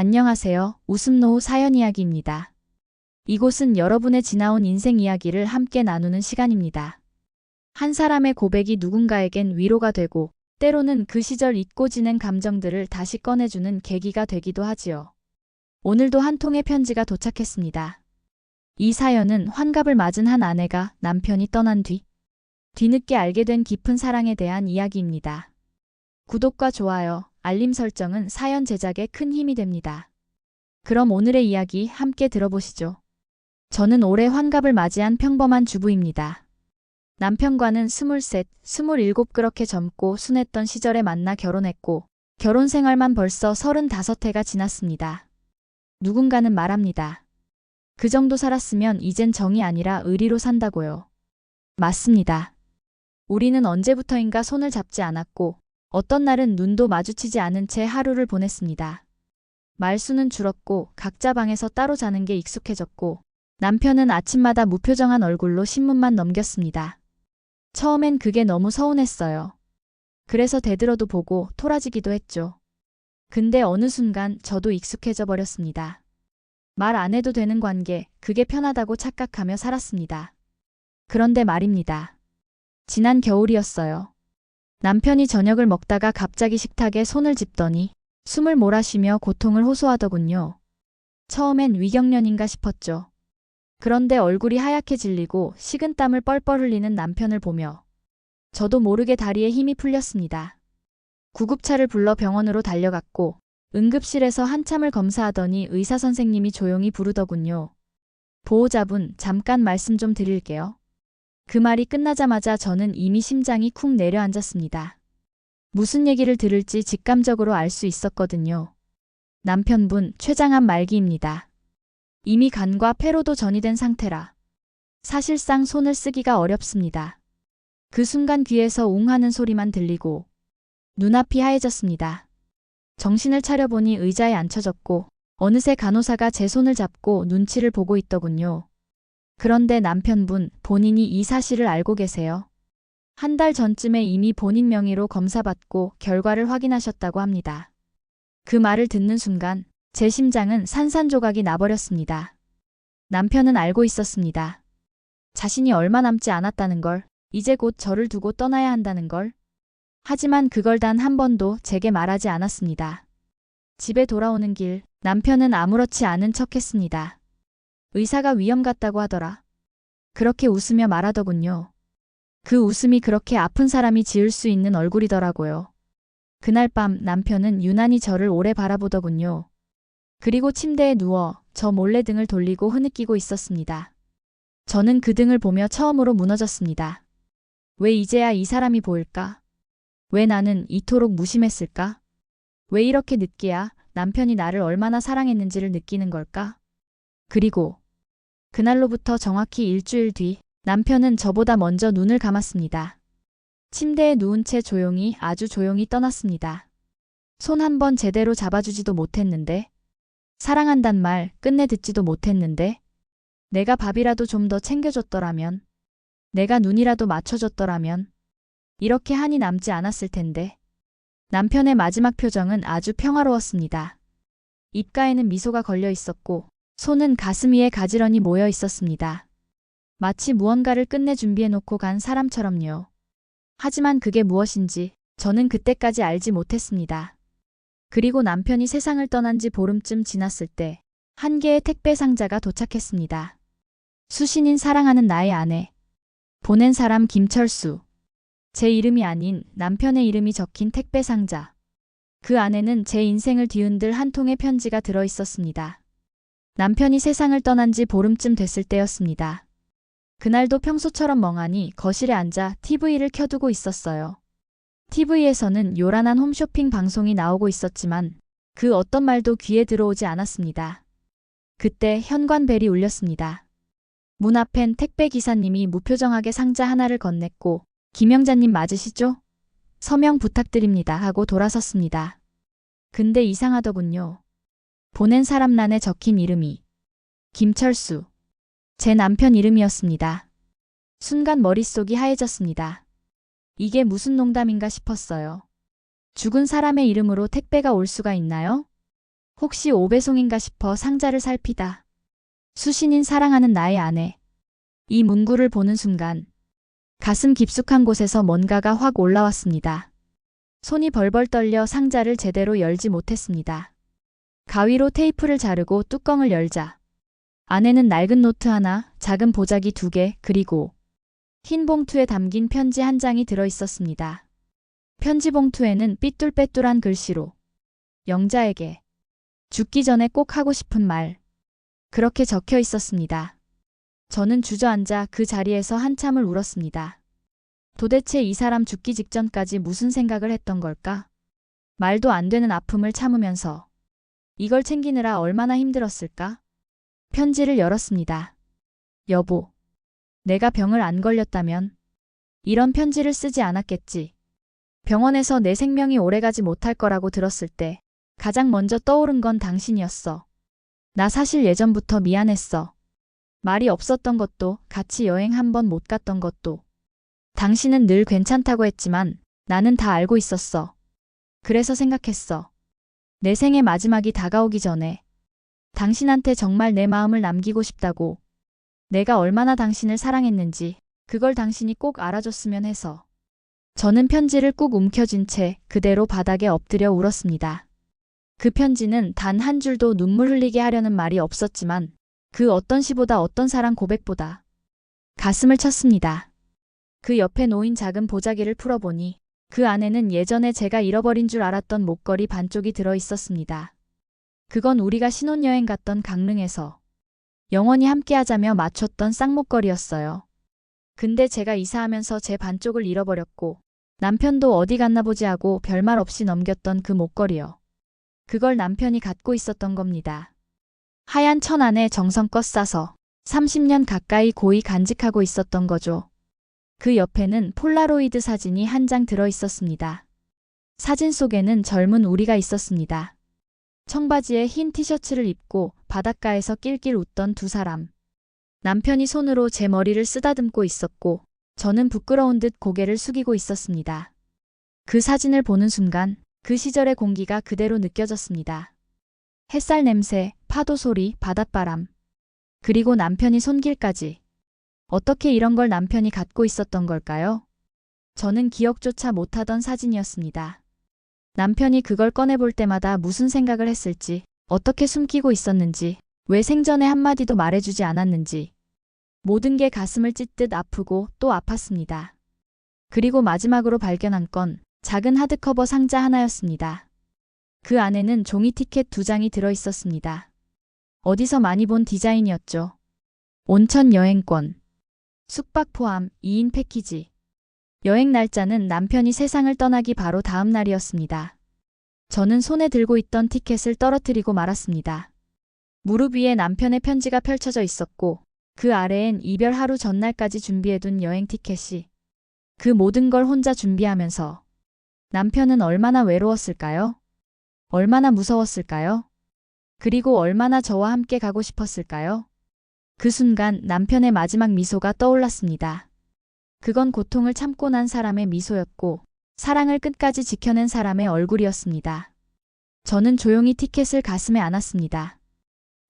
안녕하세요. 웃음노후 사연 이야기입니다. 이곳은 여러분의 지나온 인생 이야기를 함께 나누는 시간입니다. 한 사람의 고백이 누군가에겐 위로가 되고 때로는 그 시절 잊고 지낸 감정들을 다시 꺼내주는 계기가 되기도 하지요. 오늘도 한 통의 편지가 도착했습니다. 이 사연은 환갑을 맞은 한 아내가 남편이 떠난 뒤 뒤늦게 알게 된 깊은 사랑에 대한 이야기입니다. 구독과 좋아요, 알림 설정은 사연 제작에 큰 힘이 됩니다. 그럼 오늘의 이야기 함께 들어보시죠. 저는 올해 환갑을 맞이한 평범한 주부입니다. 남편과는 23, 27 그렇게 젊고 순했던 시절에 만나 결혼했고 결혼 생활만 벌써 35해가 지났습니다. 누군가는 말합니다. 그 정도 살았으면 이젠 정이 아니라 의리로 산다고요. 맞습니다. 우리는 언제부터인가 손을 잡지 않았고 어떤 날은 눈도 마주치지 않은 채 하루를 보냈습니다. 말수는 줄었고 각자 방에서 따로 자는 게 익숙해졌고 남편은 아침마다 무표정한 얼굴로 신문만 넘겼습니다. 처음엔 그게 너무 서운했어요. 그래서 대들어도 보고 토라지기도 했죠. 근데 어느 순간 저도 익숙해져 버렸습니다. 말 안 해도 되는 관계, 그게 편하다고 착각하며 살았습니다. 그런데 말입니다. 지난 겨울이었어요. 남편이 저녁을 먹다가 갑자기 식탁에 손을 짚더니 숨을 몰아쉬며 고통을 호소하더군요. 처음엔 위경련인가 싶었죠. 그런데 얼굴이 하얗게 질리고 식은땀을 뻘뻘 흘리는 남편을 보며 저도 모르게 다리에 힘이 풀렸습니다. 구급차를 불러 병원으로 달려갔고 응급실에서 한참을 검사하더니 의사 선생님이 조용히 부르더군요. 보호자분, 잠깐 말씀 좀 드릴게요. 그 말이 끝나자마자 저는 이미 심장이 쿵 내려앉았습니다. 무슨 얘기를 들을지 직감적으로 알 수 있었거든요. 남편분, 췌장암 말기입니다. 이미 간과 폐로도 전이된 상태라 사실상 손을 쓰기가 어렵습니다. 그 순간 귀에서 웅 하는 소리만 들리고 눈앞이 하얘졌습니다. 정신을 차려보니 의자에 앉혀졌고 어느새 간호사가 제 손을 잡고 눈치를 보고 있더군요. 그런데 남편분, 본인이 이 사실을 알고 계세요? 한 달 전쯤에 이미 본인 명의로 검사받고 결과를 확인하셨다고 합니다. 그 말을 듣는 순간 제 심장은 산산조각이 나버렸습니다. 남편은 알고 있었습니다. 자신이 얼마 남지 않았다는 걸, 이제 곧 저를 두고 떠나야 한다는 걸. 하지만 그걸 단 한 번도 제게 말하지 않았습니다. 집에 돌아오는 길, 남편은 아무렇지 않은 척했습니다. 의사가 위험 같다고 하더라. 그렇게 웃으며 말하더군요. 그 웃음이 그렇게 아픈 사람이 지을 수 있는 얼굴이더라고요. 그날 밤 남편은 유난히 저를 오래 바라보더군요. 그리고 침대에 누워 저 몰래 등을 돌리고 흐느끼고 있었습니다. 저는 그 등을 보며 처음으로 무너졌습니다. 왜 이제야 이 사람이 보일까? 왜 나는 이토록 무심했을까? 왜 이렇게 늦게야 남편이 나를 얼마나 사랑했는지를 느끼는 걸까? 그리고 그날로부터 정확히 일주일 뒤 남편은 저보다 먼저 눈을 감았습니다. 침대에 누운 채 조용히, 아주 조용히 떠났습니다. 손 한 번 제대로 잡아주지도 못했는데, 사랑한단 말 끝내 듣지도 못했는데, 내가 밥이라도 좀 더 챙겨줬더라면, 내가 눈이라도 맞춰줬더라면, 이렇게 한이 남지 않았을 텐데. 남편의 마지막 표정은 아주 평화로웠습니다. 입가에는 미소가 걸려 있었고, 손은 가슴 위에 가지런히 모여 있었습니다. 마치 무언가를 끝내 준비해놓고 간 사람처럼요. 하지만 그게 무엇인지 저는 그때까지 알지 못했습니다. 그리고 남편이 세상을 떠난 지 보름쯤 지났을 때 한 개의 택배 상자가 도착했습니다. 수신인 사랑하는 나의 아내. 보낸 사람 김철수. 제 이름이 아닌 남편의 이름이 적힌 택배 상자. 그 안에는 제 인생을 뒤흔들 한 통의 편지가 들어 있었습니다. 남편이 세상을 떠난 지 보름쯤 됐을 때였습니다. 그날도 평소처럼 멍하니 거실에 앉아 TV를 켜두고 있었어요. TV에서는 요란한 홈쇼핑 방송이 나오고 있었지만 그 어떤 말도 귀에 들어오지 않았습니다. 그때 현관벨이 울렸습니다. 문 앞엔 택배 기사님이 무표정하게 상자 하나를 건넸고 김영자님 맞으시죠? 서명 부탁드립니다 하고 돌아섰습니다. 근데 이상하더군요. 보낸 사람란에 적힌 이름이 김철수. 제 남편 이름이었습니다. 순간 머릿속이 하얘졌습니다. 이게 무슨 농담인가 싶었어요. 죽은 사람의 이름으로 택배가 올 수가 있나요? 혹시 오배송인가 싶어 상자를 살피다. 수신인 사랑하는 나의 아내. 이 문구를 보는 순간 가슴 깊숙한 곳에서 뭔가가 확 올라왔습니다. 손이 벌벌 떨려 상자를 제대로 열지 못했습니다. 가위로 테이프를 자르고 뚜껑을 열자 안에는 낡은 노트 하나, 작은 보자기 2개, 그리고 흰 봉투에 담긴 편지 한 장이 들어 있었습니다. 편지 봉투에는 삐뚤빼뚤한 글씨로 영자에게 죽기 전에 꼭 하고 싶은 말, 그렇게 적혀 있었습니다. 저는 주저앉아 그 자리에서 한참을 울었습니다. 도대체 이 사람 죽기 직전까지 무슨 생각을 했던 걸까? 말도 안 되는 아픔을 참으면서 이걸 챙기느라 얼마나 힘들었을까? 편지를 열었습니다. 여보, 내가 병을 안 걸렸다면 이런 편지를 쓰지 않았겠지. 병원에서 내 생명이 오래가지 못할 거라고 들었을 때 가장 먼저 떠오른 건 당신이었어. 나 사실 예전부터 미안했어. 말이 없었던 것도, 같이 여행 한 번 못 갔던 것도. 당신은 늘 괜찮다고 했지만 나는 다 알고 있었어. 그래서 생각했어. 내 생의 마지막이 다가오기 전에 당신한테 정말 내 마음을 남기고 싶다고. 내가 얼마나 당신을 사랑했는지 그걸 당신이 꼭 알아줬으면 해서. 저는 편지를 꾹 움켜쥔 채 그대로 바닥에 엎드려 울었습니다. 그 편지는 단 한 줄도 눈물 흘리게 하려는 말이 없었지만 그 어떤 시보다 어떤 사랑 고백보다 가슴을 쳤습니다. 그 옆에 놓인 작은 보자기를 풀어보니 그 안에는 예전에 제가 잃어버린 줄 알았던 목걸이 반쪽이 들어 있었습니다. 그건 우리가 신혼여행 갔던 강릉에서 영원히 함께하자며 맞췄던 쌍목걸이였어요. 근데 제가 이사하면서 제 반쪽을 잃어버렸고 남편도 어디 갔나 보지 하고 별말 없이 넘겼던 그 목걸이요. 그걸 남편이 갖고 있었던 겁니다. 하얀 천 안에 정성껏 싸서 30년 가까이 고이 간직하고 있었던 거죠. 그 옆에는 폴라로이드 사진이 한 장 들어 있었습니다. 사진 속에는 젊은 우리가 있었습니다. 청바지에 흰 티셔츠를 입고 바닷가에서 낄낄 웃던 두 사람. 남편이 손으로 제 머리를 쓰다듬고 있었고 저는 부끄러운 듯 고개를 숙이고 있었습니다. 그 사진을 보는 순간 그 시절의 공기가 그대로 느껴졌습니다. 햇살 냄새, 파도 소리, 바닷바람. 그리고 남편이 손길까지. 어떻게 이런 걸 남편이 갖고 있었던 걸까요? 저는 기억조차 못하던 사진이었습니다. 남편이 그걸 꺼내볼 때마다 무슨 생각을 했을지, 어떻게 숨기고 있었는지, 왜 생전에 한마디도 말해주지 않았는지. 모든 게 가슴을 찢듯 아프고 또 아팠습니다. 그리고 마지막으로 발견한 건 작은 하드커버 상자 하나였습니다. 그 안에는 종이 티켓 2장이 들어 있었습니다. 어디서 많이 본 디자인이었죠. 온천 여행권. 숙박 포함 2인 패키지. 여행 날짜는 남편이 세상을 떠나기 바로 다음 날이었습니다. 저는 손에 들고 있던 티켓을 떨어뜨리고 말았습니다. 무릎 위에 남편의 편지가 펼쳐져 있었고 그 아래엔 이별 하루 전날까지 준비해둔 여행 티켓이. 그 모든 걸 혼자 준비하면서 남편은 얼마나 외로웠을까요? 얼마나 무서웠을까요? 그리고 얼마나 저와 함께 가고 싶었을까요? 그 순간 남편의 마지막 미소가 떠올랐습니다. 그건 고통을 참고 난 사람의 미소였고 사랑을 끝까지 지켜낸 사람의 얼굴이었습니다. 저는 조용히 티켓을 가슴에 안았습니다.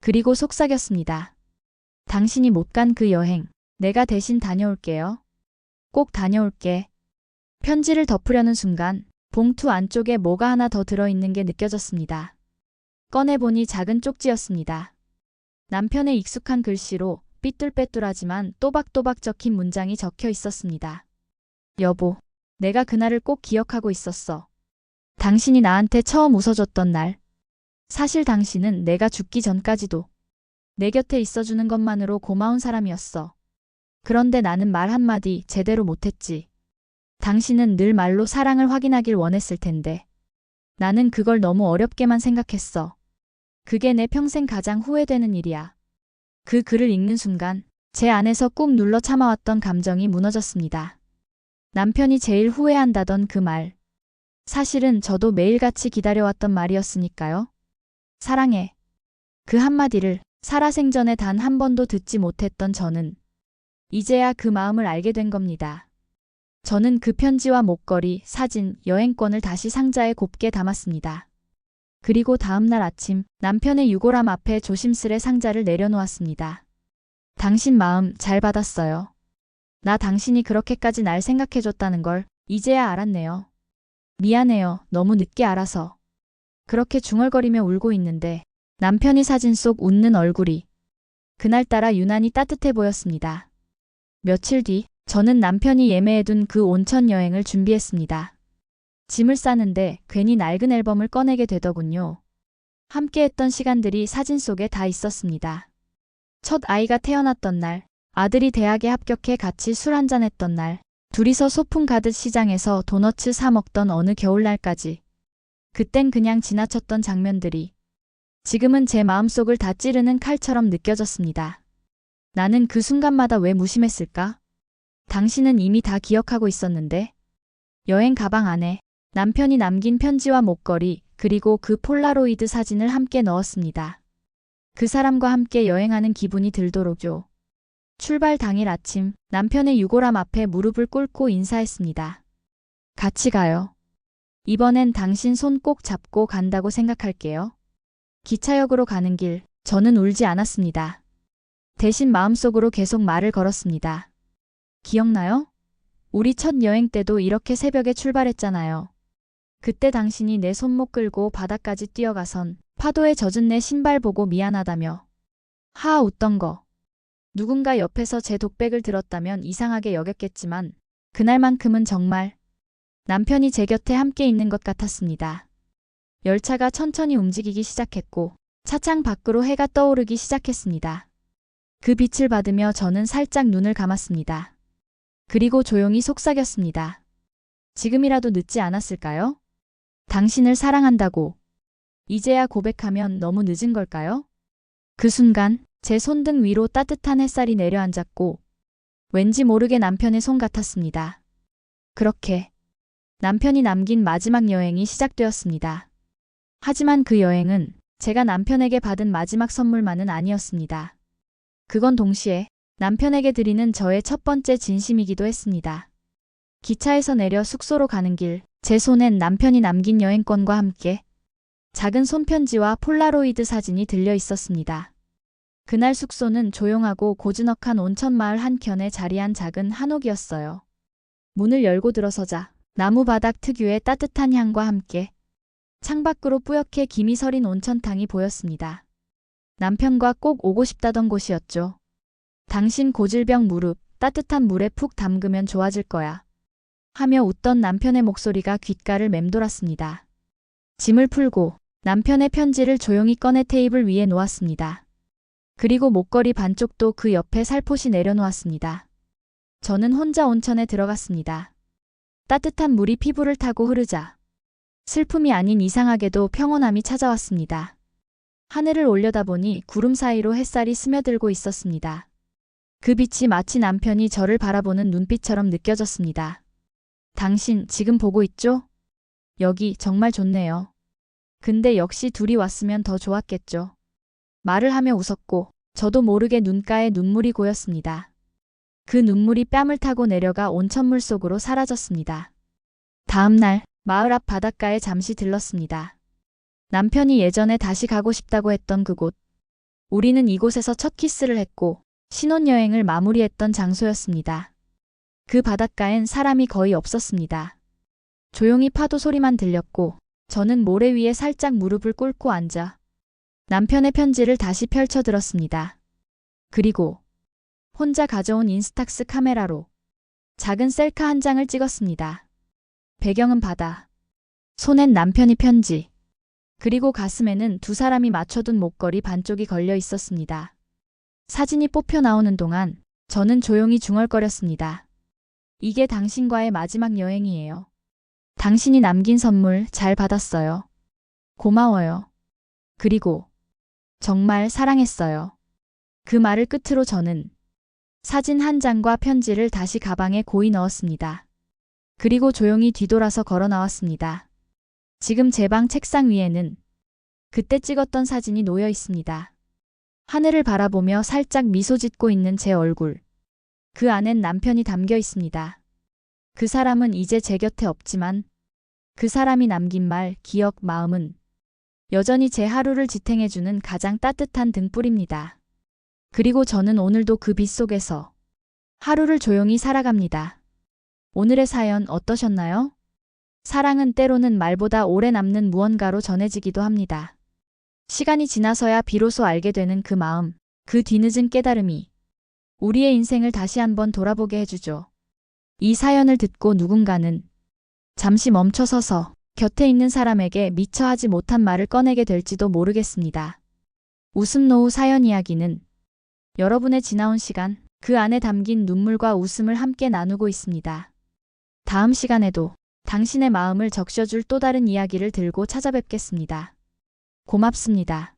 그리고 속삭였습니다. 당신이 못 간 그 여행, 내가 대신 다녀올게요. 꼭 다녀올게. 편지를 덮으려는 순간 봉투 안쪽에 뭐가 하나 더 들어있는 게 느껴졌습니다. 꺼내보니 작은 쪽지였습니다. 남편의 익숙한 글씨로 삐뚤빼뚤하지만 또박또박 적힌 문장이 적혀 있었습니다. 여보, 내가 그날을 꼭 기억하고 있었어. 당신이 나한테 처음 웃어줬던 날. 사실 당신은 내가 죽기 전까지도 내 곁에 있어주는 것만으로 고마운 사람이었어. 그런데 나는 말 한마디 제대로 못했지. 당신은 늘 말로 사랑을 확인하길 원했을 텐데 나는 그걸 너무 어렵게만 생각했어. 그게 내 평생 가장 후회되는 일이야. 그 글을 읽는 순간 제 안에서 꾹 눌러 참아왔던 감정이 무너졌습니다. 남편이 제일 후회한다던 그 말. 사실은 저도 매일같이 기다려왔던 말이었으니까요. 사랑해. 그 한마디를 살아생전에 단 한 번도 듣지 못했던 저는 이제야 그 마음을 알게 된 겁니다. 저는 그 편지와 목걸이, 사진, 여행권을 다시 상자에 곱게 담았습니다. 그리고 다음날 아침 남편의 유골함 앞에 조심스레 상자를 내려놓았습니다. 당신 마음 잘 받았어요. 나 당신이 그렇게까지 날 생각해줬다는 걸 이제야 알았네요. 미안해요. 너무 늦게 알아서. 그렇게 중얼거리며 울고 있는데 남편이 사진 속 웃는 얼굴이 그날따라 유난히 따뜻해 보였습니다. 며칠 뒤 저는 남편이 예매해둔 그 온천 여행을 준비했습니다. 짐을 싸는데 괜히 낡은 앨범을 꺼내게 되더군요. 함께했던 시간들이 사진 속에 다 있었습니다. 첫 아이가 태어났던 날, 아들이 대학에 합격해 같이 술 한잔했던 날, 둘이서 소풍 가듯 시장에서 도너츠 사 먹던 어느 겨울날까지. 그땐 그냥 지나쳤던 장면들이 지금은 제 마음속을 다 찌르는 칼처럼 느껴졌습니다. 나는 그 순간마다 왜 무심했을까? 당신은 이미 다 기억하고 있었는데. 여행 가방 안에 남편이 남긴 편지와 목걸이 그리고 그 폴라로이드 사진을 함께 넣었습니다. 그 사람과 함께 여행하는 기분이 들도록요. 출발 당일 아침 남편의 유골함 앞에 무릎을 꿇고 인사했습니다. 같이 가요. 이번엔 당신 손 꼭 잡고 간다고 생각할게요. 기차역으로 가는 길 저는 울지 않았습니다. 대신 마음속으로 계속 말을 걸었습니다. 기억나요? 우리 첫 여행 때도 이렇게 새벽에 출발했잖아요. 그때 당신이 내 손목 끌고 바다까지 뛰어가선 파도에 젖은 내 신발 보고 미안하다며 하하 웃던 거. 누군가 옆에서 제 독백을 들었다면 이상하게 여겼겠지만 그날만큼은 정말 남편이 제 곁에 함께 있는 것 같았습니다. 열차가 천천히 움직이기 시작했고 차창 밖으로 해가 떠오르기 시작했습니다. 그 빛을 받으며 저는 살짝 눈을 감았습니다. 그리고 조용히 속삭였습니다. 지금이라도 늦지 않았을까요? 당신을 사랑한다고. 이제야 고백하면 너무 늦은 걸까요? 그 순간 제 손등 위로 따뜻한 햇살이 내려앉았고 왠지 모르게 남편의 손 같았습니다. 그렇게 남편이 남긴 마지막 여행이 시작되었습니다. 하지만 그 여행은 제가 남편에게 받은 마지막 선물만은 아니었습니다. 그건 동시에 남편에게 드리는 저의 첫 번째 진심이기도 했습니다. 기차에서 내려 숙소로 가는 길, 제 손엔 남편이 남긴 여행권과 함께 작은 손편지와 폴라로이드 사진이 들려 있었습니다. 그날 숙소는 조용하고 고즈넉한 온천마을 한켠에 자리한 작은 한옥이었어요. 문을 열고 들어서자 나무 바닥 특유의 따뜻한 향과 함께 창밖으로 뿌옇게 김이 서린 온천탕이 보였습니다. 남편과 꼭 오고 싶다던 곳이었죠. 당신 고질병 무릎 따뜻한 물에 푹 담그면 좋아질 거야. 하며 웃던 남편의 목소리가 귓가를 맴돌았습니다. 짐을 풀고 남편의 편지를 조용히 꺼내 테이블 위에 놓았습니다. 그리고 목걸이 반쪽도 그 옆에 살포시 내려놓았습니다. 저는 혼자 온천에 들어갔습니다. 따뜻한 물이 피부를 타고 흐르자 슬픔이 아닌 이상하게도 평온함이 찾아왔습니다. 하늘을 올려다보니 구름 사이로 햇살이 스며들고 있었습니다. 그 빛이 마치 남편이 저를 바라보는 눈빛처럼 느껴졌습니다. 당신 지금 보고 있죠? 여기 정말 좋네요. 근데 역시 둘이 왔으면 더 좋았겠죠. 말을 하며 웃었고 저도 모르게 눈가에 눈물이 고였습니다. 그 눈물이 뺨을 타고 내려가 온천물 속으로 사라졌습니다. 다음 날 마을 앞 바닷가에 잠시 들렀습니다. 남편이 예전에 다시 가고 싶다고 했던 그곳. 우리는 이곳에서 첫 키스를 했고 신혼여행을 마무리했던 장소였습니다. 그 바닷가엔 사람이 거의 없었습니다. 조용히 파도 소리만 들렸고 저는 모래 위에 살짝 무릎을 꿇고 앉아 남편의 편지를 다시 펼쳐 들었습니다. 그리고 혼자 가져온 인스탁스 카메라로 작은 셀카 한 장을 찍었습니다. 배경은 바다. 손엔 남편이 편지. 그리고 가슴에는 두 사람이 맞춰둔 목걸이 반쪽이 걸려 있었습니다. 사진이 뽑혀 나오는 동안 저는 조용히 중얼거렸습니다. 이게 당신과의 마지막 여행이에요. 당신이 남긴 선물 잘 받았어요. 고마워요. 그리고 정말 사랑했어요. 그 말을 끝으로 저는 사진 한 장과 편지를 다시 가방에 고이 넣었습니다. 그리고 조용히 뒤돌아서 걸어 나왔습니다. 지금 제 방 책상 위에는 그때 찍었던 사진이 놓여 있습니다. 하늘을 바라보며 살짝 미소 짓고 있는 제 얼굴. 그 안엔 남편이 담겨 있습니다. 그 사람은 이제 제 곁에 없지만 그 사람이 남긴 말, 기억, 마음은 여전히 제 하루를 지탱해주는 가장 따뜻한 등불입니다. 그리고 저는 오늘도 그 빛 속에서 하루를 조용히 살아갑니다. 오늘의 사연 어떠셨나요? 사랑은 때로는 말보다 오래 남는 무언가로 전해지기도 합니다. 시간이 지나서야 비로소 알게 되는 그 마음, 그 뒤늦은 깨달음이 우리의 인생을 다시 한번 돌아보게 해주죠. 이 사연을 듣고 누군가는 잠시 멈춰서서 곁에 있는 사람에게 미처 하지 못한 말을 꺼내게 될지도 모르겠습니다. 웃음 노후 사연 이야기는 여러분의 지나온 시간, 그 안에 담긴 눈물과 웃음을 함께 나누고 있습니다. 다음 시간에도 당신의 마음을 적셔줄 또 다른 이야기를 들고 찾아뵙겠습니다. 고맙습니다.